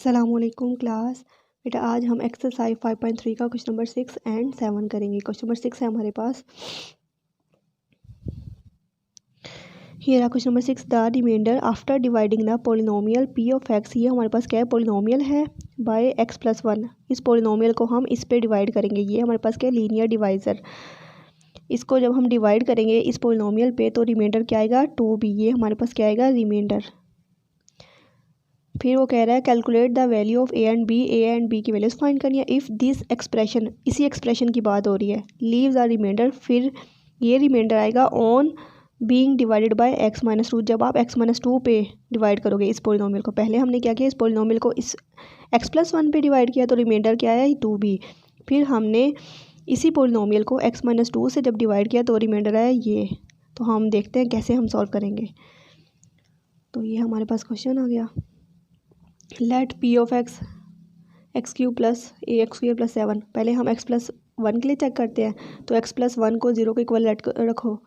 अस्सलामुअलैकुम क्लास। बेटा आज हम एक्सरसाइज 5.3 का क्वेश्चन नंबर 6 एंड 7 करेंगे। क्वेश्चन नंबर 6 है हमारे पास। Here question number 6, the remainder after dividing the polynomial P of X. ये हमारे पास क्या है, पोलिनोमियल है बाय एक्स प्लस 1। इस पोलिनोमियल को हम इस पे डिवाइड करेंगे। ये हमारे पास क्या है, लीनियर डिवाइज़र। इसको जब हम डिवाइड करेंगे इस पोलिनोमियल पे तो रिमाइंडर क्या आएगा, 2b। ये हमारे पास क्या आएगा, रिमाइंडर। फिर वो कह रहा है calculate the value of a and b की वैल्यूज फाइंड करनी है। इफ़ दिस एक्सप्रेशन, इसी एक्सप्रेशन की बात हो रही है, लीव द रिमाइंडर, फिर ये रिमाइंडर आएगा on being divided by x minus 2। जब आप एक्स माइनस 2 पे डिवाइड करोगे इस पोलिनोमियल को, पहले हमने क्या किया, इस पोलिनोमियल को इस एक्स प्लस 1 पे डिवाइड किया तो रिमाइंडर क्या आया, 2b। फिर हमने इसी पोलिनोमियल को एक्स माइनस 2 से जब डिवाइड किया तो रिमाइंडर आया ये। तो हम देखते हैं कैसे हम सॉल्व करेंगे। तो ये हमारे पास क्वेश्चन आ गया। Let p of x x cube plus a x square plus 7। पहले हम एक्स प्लस 1 के लिए चेक करते हैं। तो एक्स प्लस 1 को 0 के इक्वल लेट रखो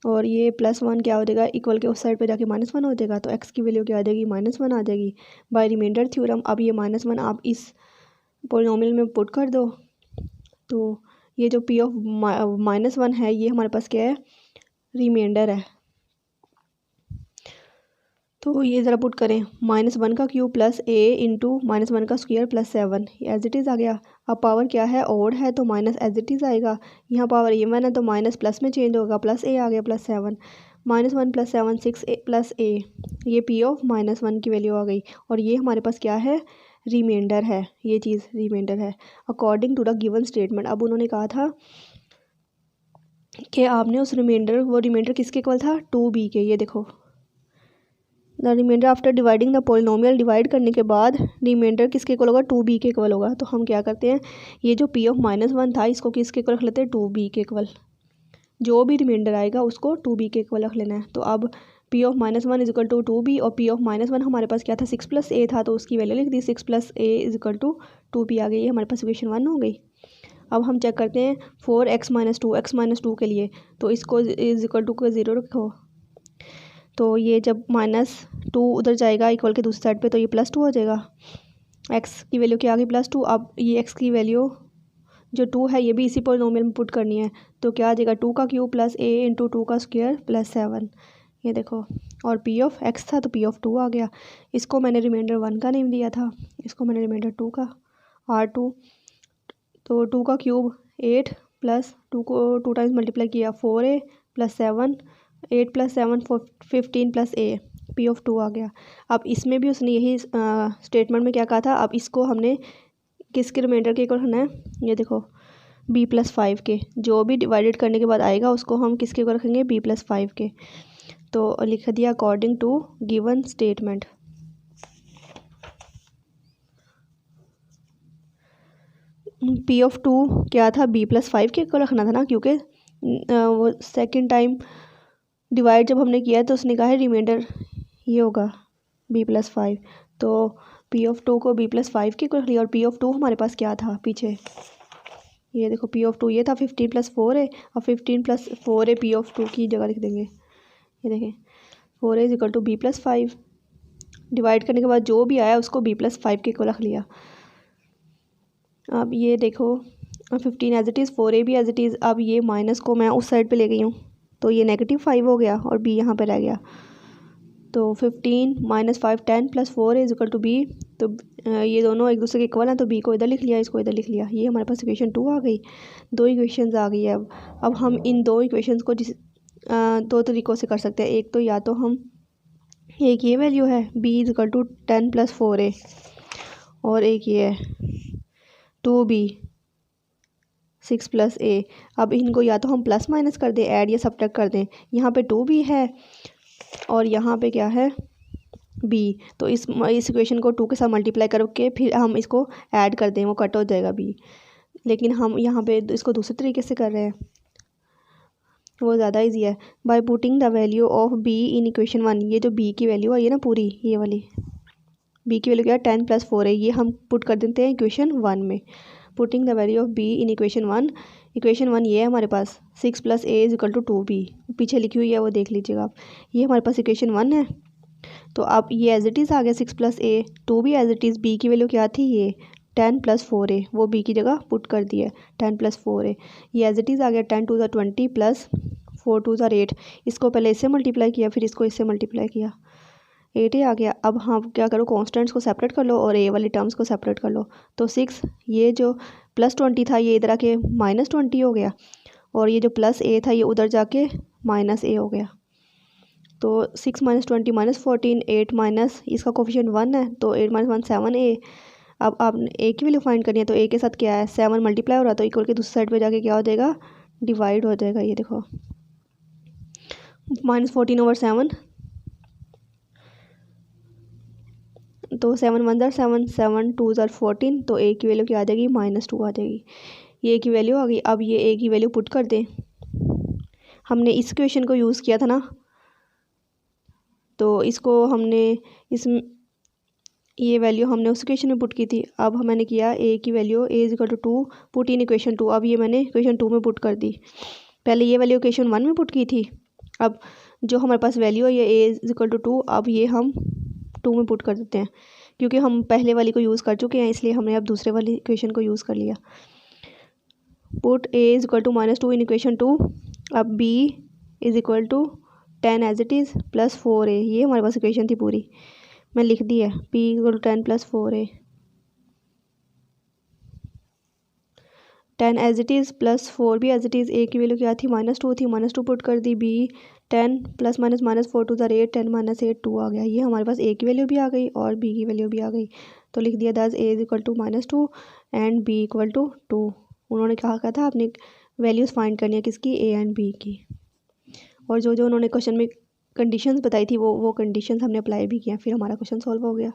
और ये प्लस 1 क्या हो जाएगा, इक्वल के उस साइड पे जाके -1 हो जाएगा। तो एक्स की वैल्यू क्या आ जाएगी, -1 आ जाएगी बाय रिमाइंडर थ्योरम। अब ये -1 आप इस पोलिनोमियल में पुट कर दो तो ये जो पी ऑफ -1 है ये हमारे पास क्या है, रिमाइंडर है। तो ये ज़रा पुट करें, -1 का क्यूब प्लस ए इंटू -1 का square plus 7 as it is आ गया। अब पावर क्या है, ओड है तो माइनस एज इट इज़ आएगा। यहाँ पावर इवन है तो माइनस प्लस में चेंज होगा, प्लस ए आ गया प्लस 7। -1 प्लस 7 6 प्लस ए, ये पी ऑफ -1 की वैल्यू आ गई। और ये हमारे पास क्या है, रिमाइंडर है। ये चीज़ रिमाइंडर है according to the given statement. अब उन्होंने कहा था कि आपने उस रिमाइंडर, वो रिमाइंडर किसके इक्वल था, 2b के। ये देखो, the remainder after dividing the polynomial, divide करने के बाद रिमाइंडर किसके इक्वल होगा, 2b के इक्वल होगा। तो हम क्या करते हैं, ये जो p ऑफ -1 था इसको किसके इक्वल रख लेते हैं, 2b के इक्वल। जो भी रिमाइंडर आएगा उसको 2b के इक्वल रख लेना है। तो अब p of -1 is equal to 2b और p ऑफ -1 हमारे पास क्या था, 6 प्लस a था, तो उसकी वैल्यू लिख दी 6 plus a is equal to 2b आ गई। हमारे पास इक्वेशन 1 हो गई। अब हम चेक करते हैं 4x माइनस 2 के लिए, तो इसको इज इक्वल टू को 0 रखो। तो ये जब -2 उधर जाएगा इक्वल के दूसरी साइड पे तो ये +2 हो जाएगा। x की वैल्यू क्या आ गई, +2। अब ये x की वैल्यू जो 2 है ये भी इसी पोलिनोमियल में पुट करनी है। तो क्या आ जाएगा, 2 का क्यूब प्लस a इंटू 2 का स्क्वायर प्लस 7। ये देखो, और p ऑफ x था तो p ऑफ 2 आ गया। इसको मैंने रिमाइंडर 1 का नेम दिया था, इसको मैंने रिमाइंडर 2 का, R2। तो 2 का क्यूब 8 प्लस 2 को 2 टाइम्स मल्टीप्लाई किया 4a plus 7, 8 plus 7 15 plus a, p of 2 आ गया। अब इसमें भी उसने यही स्टेटमेंट में क्या कहा था, अब इसको हमने किसके रिमाइंडर के इक्वल रखना है, ये देखो b प्लस 5 के। जो भी डिवाइडेड करने के बाद आएगा उसको हम किसके इक्वल रखेंगे, b प्लस 5 के। तो लिख दिया according to given statement. p of 2 क्या था, b प्लस 5 के इक्वल रखना था ना, क्योंकि वो सेकेंड टाइम डिवाइड जब हमने किया तो उसने कहा है रिमाइंडर ये होगा b प्लस 5। तो p ऑफ 2 को b प्लस 5 के इक्वल लिया। और p ऑफ 2 हमारे पास क्या था पीछे, ये देखो p ऑफ 2 ये था 15 प्लस 4a, और 15 प्लस 4a p ऑफ 2 की जगह लिख देंगे। ये देखें 4a is equal to b plus 5। Divide करने के बाद जो भी आया उसको b प्लस 5 के इक्वल रख लिया। अब ये देखो 15 एज इट इज़, 4a भी एज इट इज़। अब ये माइनस को मैं उस साइड पे ले गई हूँ तो ये -5 हो गया और b यहाँ पे रह गया। तो 15 - 5 10 plus 4 is equal to b। तो ये दोनों एक दूसरे के इक्वल हैं तो b को इधर लिख लिया, इसको इधर लिख लिया। ये हमारे पास इक्वेशन 2 आ गई। 2 इक्वेशंस आ गई है। अब हम इन 2 इक्वेशंस को दो तरीक़ों से कर सकते हैं। एक तो या तो हम, एक ये वैल्यू है b is equal to 10 plus 4a, और एक ये है 2b 6 प्लस a। अब इनको या तो हम प्लस माइनस कर दें, ऐड या सब्ट्रैक्ट कर दें। यहाँ पे 2b है और यहाँ पे क्या है, b। तो इस इक्वेशन को 2 के साथ मल्टीप्लाई करके फिर हम इसको ऐड कर दें, वो कट हो जाएगा b। लेकिन हम यहाँ पे इसको दूसरे तरीके से कर रहे हैं, वो ज़्यादा इजी है। By putting the value of b in equation 1। ये जो b की वैल्यू है ये ना पूरी, ये वाली b की वैल्यू क्या है, 10 प्लस 4 है, ये हम पुट कर देते हैं इक्वेशन 1 में। Putting the value of b in equation 1। Equation 1 ये है हमारे पास, 6 plus a is equal to 2b, पीछे लिखी हुई है वो देख लीजिएगा आप। ये हमारे पास इक्वेशन 1 है। तो अब ये एज इट इज़ आ गया 6 + a, 2 भी एज इट इज़, b की वैल्यू क्या थी ये 10 + 4a, वो b की जगह पुट कर दिया है 10 + 4a, ये एज इट इज़ आ गया 10 × 2 = 20 + 4 × 2 = 8, इसको पहले इससे मल्टीप्लाई किया फिर इसको इससे मल्टीप्लाई किया, 8 आ गया। अब हाँ क्या करो, कॉन्स्टेंट्स को सेपरेट कर लो और a वाली टर्म्स को सेपरेट कर लो, तो 6 ये जो +20 था ये इधर आके -20 हो गया, और ये जो +a था ये उधर जाके -a हो गया। तो 6 - 20 - 14, 8 माइनस इसका कोफिशिएंट 1 है, तो 8 - 1 7a। अब आपने a की वैल्यू फाइंड करनी है, तो a के साथ क्या है 7 मल्टीप्लाई हो रहा है, तो इक्वल के दूसरी साइड पे जाके क्या हो जाएगा, डिवाइड हो जाएगा। ये देखो -14/7, तो 7 × 1 = 7, 7 × 2 = 14, तो a की वैल्यू क्या आ जाएगी -2 आ जाएगी। ये a की वैल्यू आ गई। अब ये a की वैल्यू पुट कर दें, हमने इस इक्वेशन को यूज़ किया था ना, तो इसको हमने इस ये वैल्यू हमने उस इक्वेशन में पुट की थी। अब मैंने किया a की value a = 2 put in equation 2, अब ये मैंने इक्वेशन 2 में पुट कर दी। पहले ये वैल्यू इक्वेशन 1 में पुट की थी, अब जो हमारे पास वैल्यू है ये a = 2, अब ये हम 2 में पुट कर देते हैं, क्योंकि हम पहले वाली को यूज़ कर चुके हैं इसलिए हमने अब दूसरे वाली इक्वेशन को यूज़ कर लिया। पुट a = -2 इन इक्वेशन 2, अब b = 10 as it is + 4a, ये हमारे पास इक्वेशन थी पूरी, मैं लिख दी है p = 10 + 4a, 10 as it is + 4 भी एज इट इज़, a की वैल्यू क्या थी -2 थी, -2 पुट कर दी, b 10 + -4 × 2 = 8, 10 - 8 2 आ गया। ये हमारे पास a की वैल्यू भी आ गई और b की वैल्यू भी आ गई, तो लिख दिया दैट a = -2 एंड b = 2। उन्होंने कहा था आपने वैल्यूज़ फाइंड करनी है किसकी, a एंड b की, और जो जो उन्होंने क्वेश्चन में कंडीशंस बताई थी वो कंडीशंस हमने अप्लाई भी किया, फिर हमारा क्वेश्चन सॉल्व हो गया।